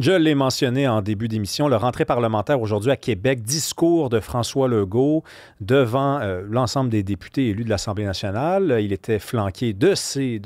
Je l'ai mentionné en début d'émission, le rentrée parlementaire aujourd'hui à Québec, discours de François Legault devant l'ensemble des députés élus de l'Assemblée nationale. Il était flanqué de ses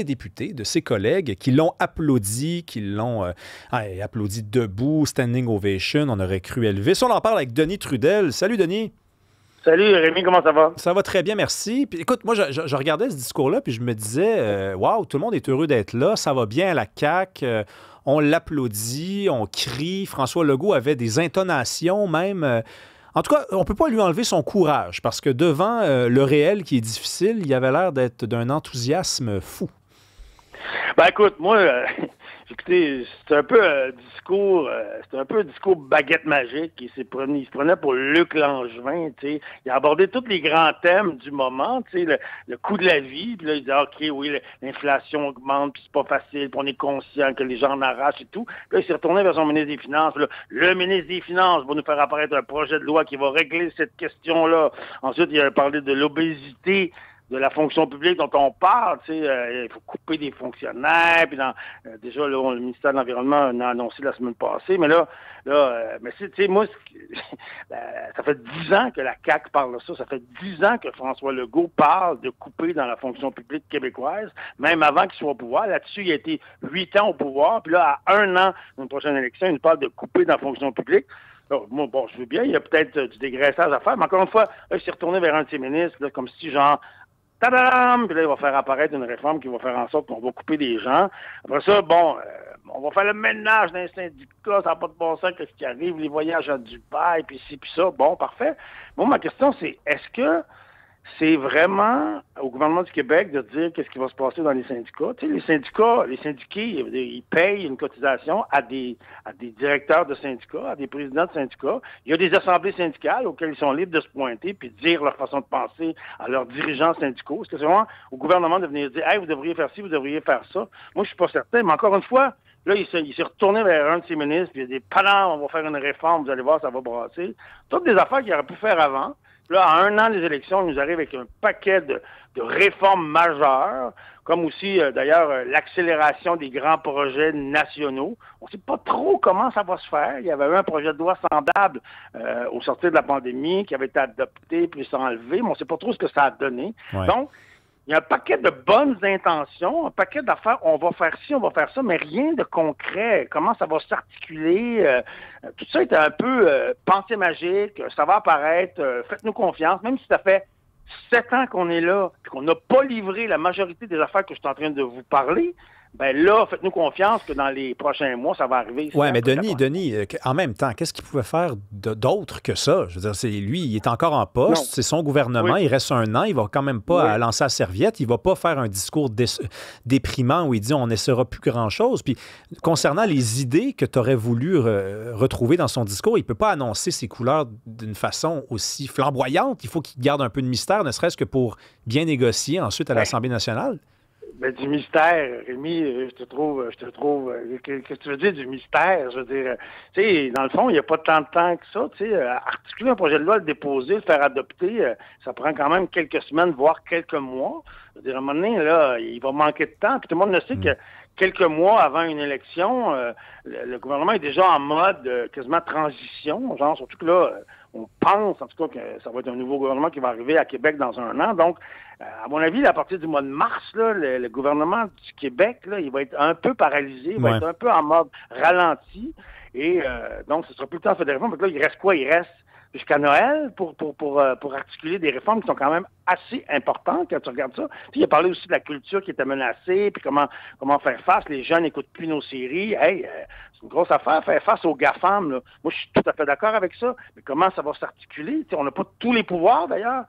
députés, de ses collègues qui l'ont applaudi, qui l'ont applaudi debout, standing ovation, on aurait cru Elvis. On en parle avec Denis Trudel. Salut Denis. Salut Rémi, comment ça va? Ça va très bien, merci. Puis, écoute, moi, je regardais ce discours-là, puis je me disais, waouh, tout le monde est heureux d'être là, ça va bien à la CAQ, on l'applaudit, on crie. François Legault avait des intonations même. En tout cas, on ne peut pas lui enlever son courage, parce que devant le réel qui est difficile, il avait l'air d'être d'un enthousiasme fou. Ben écoute, moi, écoutez, c'est un peu c'est un peu un discours baguette magique. Il se prenait pour Luc Langevin, tu sais. Il a abordé tous les grands thèmes du moment, tu sais, le coût de la vie. Puis là, il dit, OK, oui, l'inflation augmente, puis c'est pas facile, puis on est conscient que les gens en arrachent et tout. Puis là, il s'est retourné vers son ministre des Finances. Là, le ministre des Finances va nous faire apparaître un projet de loi qui va régler cette question-là. Ensuite, il a parlé de l'obésité de la fonction publique dont on parle, tu sais, il faut couper des fonctionnaires, puis déjà, là, le ministère de l'Environnement en a annoncé la semaine passée, mais mais tu sais, moi, ça fait 10 ans que la CAQ parle de ça, ça fait 10 ans que François Legault parle de couper dans la fonction publique québécoise, même avant qu'il soit au pouvoir. Là-dessus, il a été 8 ans au pouvoir, puis là, à 1 an d'une prochaine élection, il nous parle de couper dans la fonction publique. Alors, moi, bon, je veux bien, il y a peut-être du dégraissage à faire, mais encore une fois, là, il s'est retourné vers un de ses ministres, là, comme si, genre, tadam! Puis là, il va faire apparaître une réforme qui va faire en sorte qu'on va couper des gens. Après ça, bon, on va faire le ménage dans les syndicats, ça n'a pas de bon sens, qu'est-ce qui arrive, les voyages à Dubaï, puis ci, puis ça. Bon, parfait. Bon, ma question, c'est, est-ce que c'est vraiment au gouvernement du Québec de dire qu'est-ce qui va se passer dans les syndicats? Tu sais, les syndiqués, ils payent une cotisation à des directeurs de syndicats, à des présidents de syndicats. Il y a des assemblées syndicales auxquelles ils sont libres de se pointer puis de dire leur façon de penser à leurs dirigeants syndicaux. Est-ce que c'est vraiment au gouvernement de venir dire, hey, vous devriez faire ci, vous devriez faire ça? Moi, je suis pas certain, mais encore une fois, là, il s'est retourné vers un de ses ministres, puis il a dit, on va faire une réforme, vous allez voir, ça va brasser. Toutes des affaires qu'il aurait pu faire avant. Là, à 1 an des élections, il nous arrive avec un paquet de réformes majeures, comme aussi, d'ailleurs, l'accélération des grands projets nationaux. On ne sait pas trop comment ça va se faire. Il y avait eu un projet de loi semblable au sortir de la pandémie qui avait été adopté puis enlevé, mais on ne sait pas trop ce que ça a donné. Ouais. Donc, il y a un paquet de bonnes intentions, un paquet d'affaires, on va faire ci, on va faire ça, mais rien de concret. Comment ça va s'articuler? Tout ça est un peu pensée magique, ça va apparaître, faites-nous confiance, même si ça fait 7 ans qu'on est là, et qu'on n'a pas livré la majorité des affaires que je suis en train de vous parler. Ben là, faites-nous confiance que dans les prochains mois, ça va arriver. Oui, mais Denis, en même temps, qu'est-ce qu'il pouvait faire d'autre que ça? Je veux dire, lui, il est encore en poste, c'est son gouvernement, il reste 1 an, il va quand même pas lancer la serviette, il va pas faire un discours déprimant où il dit on n'essaiera plus grand-chose. Puis, concernant les idées que tu aurais voulu retrouver dans son discours, il peut pas annoncer ses couleurs d'une façon aussi flamboyante. Il faut qu'il garde un peu de mystère, ne serait-ce que pour bien négocier ensuite à l'Assemblée nationale. Ben, du mystère, Rémi, je te trouve, qu'est-ce que tu veux dire du mystère? Je veux dire, tu sais, dans le fond, il n'y a pas tant de temps que ça, tu sais, articuler un projet de loi, le déposer, le faire adopter, ça prend quand même quelques semaines, voire quelques mois. Je veux dire, à un moment donné, là, il va manquer de temps, puis tout le monde le sait que quelques mois avant une élection, le gouvernement est déjà en mode quasiment transition, genre, surtout que là, on pense, en tout cas, que ça va être un nouveau gouvernement qui va arriver à Québec dans 1 an. Donc, à mon avis, à partir du mois de mars, là, le gouvernement du Québec, là, il va être un peu paralysé, il va être un peu en mode ralenti. Et donc, ce sera plus le temps de faire des réformes. Donc là, il reste quoi? Il reste jusqu'à Noël pour articuler des réformes qui sont quand même assez importantes quand tu regardes ça. Puis il a parlé aussi de la culture qui était menacée, puis comment faire face. Les jeunes n'écoutent plus nos séries. Hey, c'est une grosse affaire, faire face aux GAFAM. Là. Moi, je suis tout à fait d'accord avec ça. Mais comment ça va s'articuler? T'sais, on n'a pas tous les pouvoirs, d'ailleurs,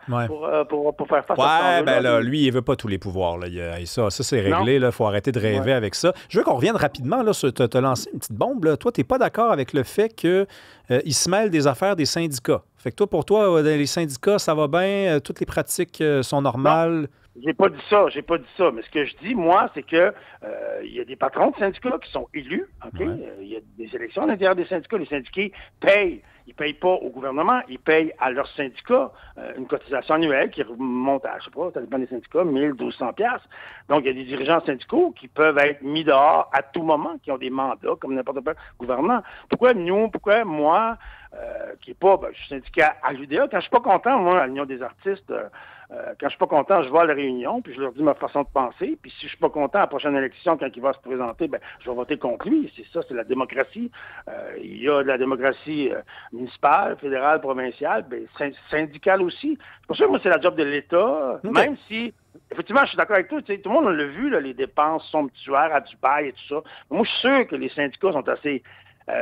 pour faire face à ça. Ben là, lui, il veut pas tous les pouvoirs. Là. Ça c'est réglé. Il faut arrêter de rêver avec ça. Je veux qu'on revienne rapidement là, sur te lancer une petite bombe. Là. Toi, tu n'es pas d'accord avec le fait qu'il se mêle des affaires des syndicats. Fait que toi, pour toi, les syndicats, ça va bien, toutes les pratiques sont normales. J'ai pas dit ça, Mais ce que je dis, moi, c'est que il y a des patrons de syndicats qui sont élus, OK? Il y a des élections à l'intérieur des syndicats. Les syndiqués payent. Ils payent pas au gouvernement, ils payent à leur syndicat une cotisation annuelle qui remonte à, je sais pas, ça dépend des syndicats, 1 200 piastres. Donc, il y a des dirigeants syndicaux qui peuvent être mis dehors à tout moment, qui ont des mandats, comme n'importe quel gouvernement. Pourquoi moi, qui est pas, je suis syndiqué à l'UDA, quand je suis pas content, moi, à l'Union des artistes, quand je suis pas content, je vais à la réunion, puis je leur dis ma façon de penser, puis si je suis pas content à la prochaine élection, quand il va se présenter, je vais voter contre lui. C'est ça, c'est la démocratie. Il y a de la démocratie municipale, fédérale, provinciale, syndicale aussi. C'est pour ça que moi, c'est la job de l'État, même si, effectivement, je suis d'accord avec toi, tout le monde l'a vu, là, les dépenses somptuaires à Dubaï et tout ça. Mais moi, je suis sûr que les syndicats sont assez...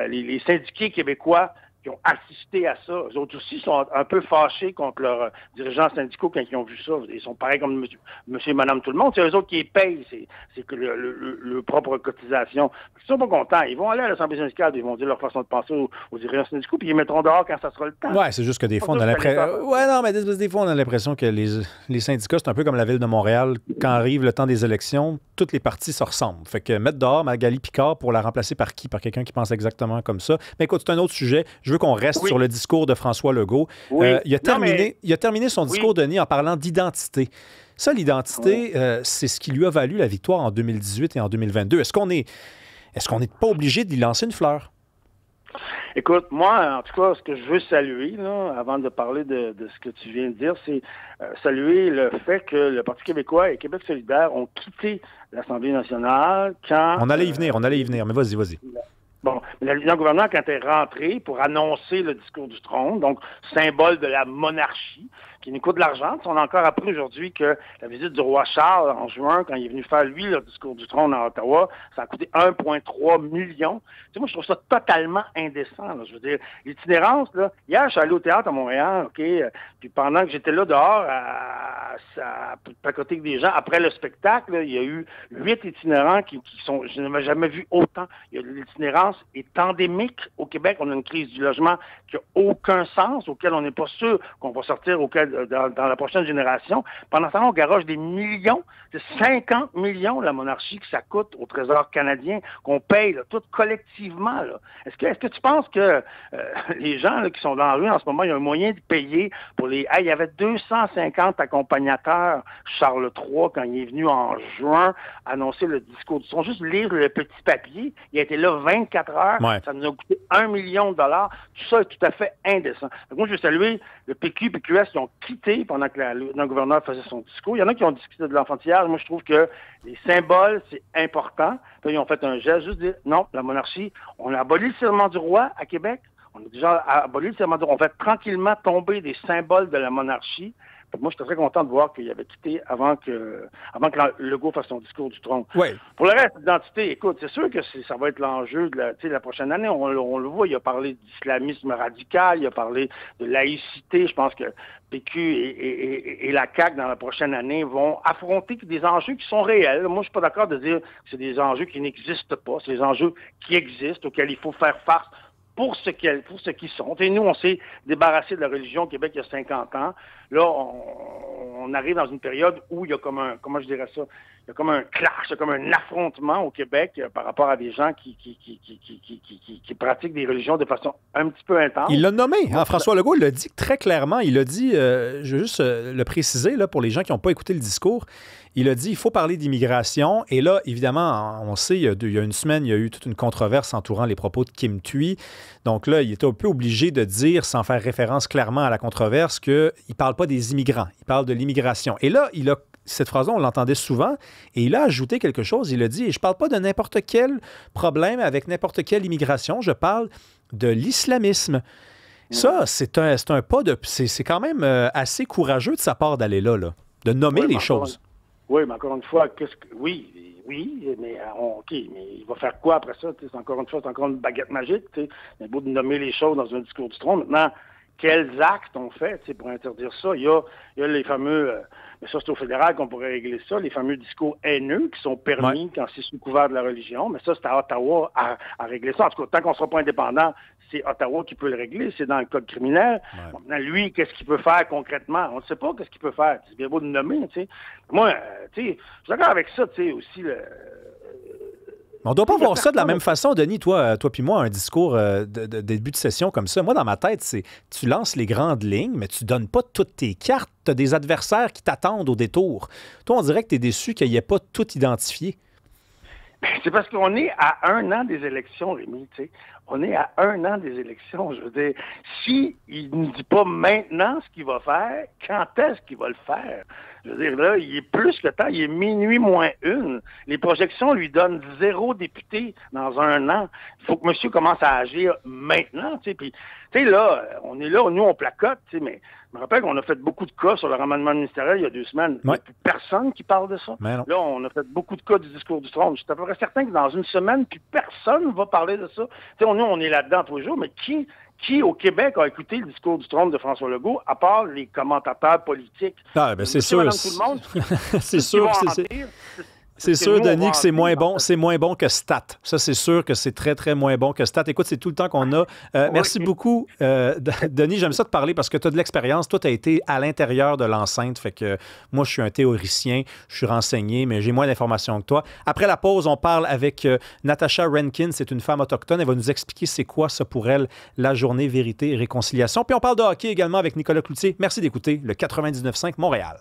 les syndiqués québécois qui ont assisté à ça. Eux autres aussi sont un peu fâchés contre leurs dirigeants syndicaux quand ils ont vu ça. Ils sont pareils comme monsieur et madame tout le monde. C'est eux autres qui les payent, c'est que le propre cotisation. Ils sont pas contents. Ils vont aller à l'Assemblée syndicale, ils vont dire leur façon de penser aux dirigeants syndicaux, puis ils les mettront dehors quand ça sera le temps. Ouais, c'est juste que des fois, on a l'impression... des fois, on a l'impression que les syndicats, c'est un peu comme la Ville de Montréal. Quand arrive le temps des élections, toutes les partis se ressemblent. Fait que mettre dehors Magali Picard pour la remplacer par qui? Par quelqu'un qui pense exactement comme ça. Mais écoute, c'est un autre sujet. Je veux qu'on reste sur le discours de François Legault. Il a terminé son discours, Denis, en parlant d'identité. Ça, l'identité, c'est ce qui lui a valu la victoire en 2018 et en 2022. Est-ce qu'on n'est pas obligé d'y lancer une fleur? Écoute, moi, en tout cas, ce que je veux saluer, là, avant de parler de ce que tu viens de dire, c'est saluer le fait que le Parti québécois et Québec solidaire ont quitté l'Assemblée nationale quand... On allait y venir, mais vas-y. Bon, le gouvernement, quand elle est rentrée pour annoncer le discours du trône, donc symbole de la monarchie, qui nous coûte de l'argent. On a encore appris aujourd'hui que la visite du roi Charles en juin, quand il est venu faire, lui, le discours du trône à Ottawa, ça a coûté 1,3 million. Tu sais, moi, je trouve ça totalement indécent. Là. Je veux dire, l'itinérance, là, hier, je suis allé au théâtre à Montréal, OK, puis pendant que j'étais là dehors, à côté des gens, après le spectacle, là, il y a eu 8 itinérants qui sont, je n'avais jamais vu autant. L'itinérance est endémique au Québec. On a une crise du logement qui n'a aucun sens, auquel on n'est pas sûr qu'on va sortir dans la prochaine génération. Pendant ce temps, on garoche des millions, c'est 50 millions la monarchie que ça coûte au Trésor canadien, qu'on paye là, tout collectivement. Là. Est-ce que tu penses que les gens là, qui sont dans la rue en ce moment, il y a un moyen de payer pour les... Hey, il y avait 250 accompagnateurs, Charles III, quand il est venu en juin annoncer le discours du trône. Juste lire le petit papier, il a été là 24 heures, ça nous a coûté 1 million de dollars. Tout ça est tout à fait indécent. Donc, moi, je veux saluer le PQ, PQS qui ont quitté pendant que le gouverneur faisait son discours. Il y en a qui ont discuté de l'enfantillage. Moi, je trouve que les symboles, c'est important. Puis, ils ont fait un geste, juste dire, non, la monarchie, on a aboli le serment du roi à Québec. On a déjà aboli le serment du roi. On fait tranquillement tomber des symboles de la monarchie. Moi, j'étais très content de voir qu'il avait quitté avant que Legault fasse son discours du trône. Oui. Pour le reste, l'identité, écoute, c'est sûr que ça va être l'enjeu de la prochaine année. On le voit, il a parlé d'islamisme radical, il a parlé de laïcité. Je pense que PQ et la CAQ, dans la prochaine année, vont affronter des enjeux qui sont réels. Moi, je suis pas d'accord de dire que c'est des enjeux qui n'existent pas. C'est des enjeux qui existent, auxquels il faut faire face pour ce qu'ils sont. Et nous, on s'est débarrassé de la religion au Québec il y a 50 ans. Là, on arrive dans une période où il y a comme comment je dirais ça, il y a comme un clash, il y a comme un affrontement au Québec par rapport à des gens qui pratiquent des religions de façon un petit peu intense. Il l'a nommé, hein, François Legault l'a dit très clairement. Il a dit, je veux juste le préciser là, pour les gens qui n'ont pas écouté le discours, il a dit il faut parler d'immigration. Et là, évidemment, on sait, il y a une semaine, il y a eu toute une controverse entourant les propos de Kim Thuy. Donc là, il était un peu obligé de dire, sans faire référence clairement à la controverse, qu'il ne parle pas des immigrants, il parle de l'immigration. Et là, cette phrase-là, on l'entendait souvent, et il a ajouté quelque chose. Il a dit, je ne parle pas de n'importe quel problème avec n'importe quelle immigration, je parle de l'islamisme. Ça, c'est quand même assez courageux de sa part d'aller là, de nommer les choses. Oui, mais encore une fois, oui, mais OK, mais il va faire quoi après ça? Encore une fois, c'est encore une baguette magique. C'est beau de nommer les choses dans un discours du trône. Maintenant, quels actes on fait pour interdire ça. Il y a les fameux, mais ça c'est au fédéral qu'on pourrait régler ça, les fameux discours haineux qui sont permis quand c'est sous couvert de la religion, mais ça c'est à Ottawa à régler ça. En tout cas, tant qu'on ne sera pas indépendant, c'est Ottawa qui peut le régler, c'est dans le code criminel. Ouais. Maintenant, lui, qu'est-ce qu'il peut faire concrètement? On ne sait pas qu'est-ce qu'il peut faire. C'est bien beau de le nommer, tu sais. Moi, tu sais, je suis d'accord avec ça, tu sais, aussi On ne doit pas voir ça de la même façon, Denis, toi puis moi, un discours de début de session comme ça. Moi, dans ma tête, c'est tu lances les grandes lignes, mais tu donnes pas toutes tes cartes. Tu as des adversaires qui t'attendent au détour. Toi, on dirait que tu es déçu qu'il n'y ait pas tout identifié. C'est parce qu'on est à 1 an des élections, Rémi, tu sais. On est à 1 an des élections. Je veux dire, s'il ne nous dit pas maintenant ce qu'il va faire, quand est-ce qu'il va le faire? Je veux dire, là, il est plus que temps, il est minuit moins 1. Les projections lui donnent 0 député dans 1 an. Il faut que monsieur commence à agir maintenant, tu sais. Puis, tu sais, là, on est là, nous, on placote, tu sais, mais je me rappelle qu'on a fait beaucoup de cas sur le remaniement ministériel il y a 2 semaines. Il n'y a plus personne qui parle de ça. Là, on a fait beaucoup de cas du discours du trône. Je suis à peu près certain que dans une semaine, plus personne ne va parler de ça. Tu sais, nous, on est là-dedans tous les jours, mais qui au Québec a écouté le discours du trône de François Legault, à part les commentateurs politiques? Ah, ben c'est sûr. Tout le monde, c'est sûr. C'est sûr, Denis, que c'est moins bon que Stat. Ça, c'est sûr que c'est très, très moins bon que Stat. Écoute, c'est tout le temps qu'on a. Merci beaucoup, Denis. J'aime ça te parler parce que tu as de l'expérience. Toi, tu as été à l'intérieur de l'enceinte. Fait que moi, je suis un théoricien, je suis renseigné, mais j'ai moins d'informations que toi. Après la pause, on parle avec Natasha Rankin. C'est une femme autochtone. Elle va nous expliquer c'est quoi ça pour elle, la journée Vérité et Réconciliation. Puis on parle de hockey également avec Nicolas Cloutier. Merci d'écouter le 99.5 Montréal.